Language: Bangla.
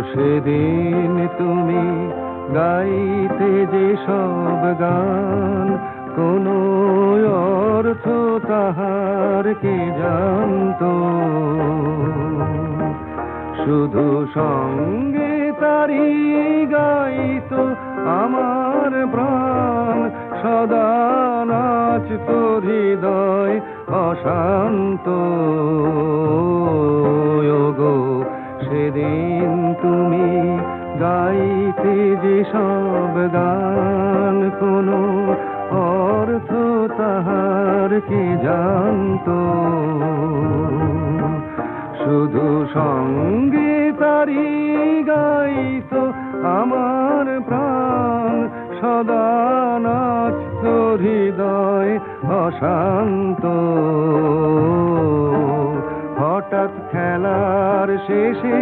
সেদিন তুমি গাইতে যে সব গান, কোনো অর্থ তাহার কে জানতো? শুধু সঙ্গে তারি গাইতো আমার প্রাণ, সদা নাচত হৃদয় অশান্ত। ওগো সেদিন তুমি গাইতে যে সব গান, কোনো অর্থ তাহার কে জানতো? শুধু সঙ্গে তারি গাইতো আমার প্রাণ, সদা নাচত হৃদয় অশান্ত। হঠাৎ খেলার শেষে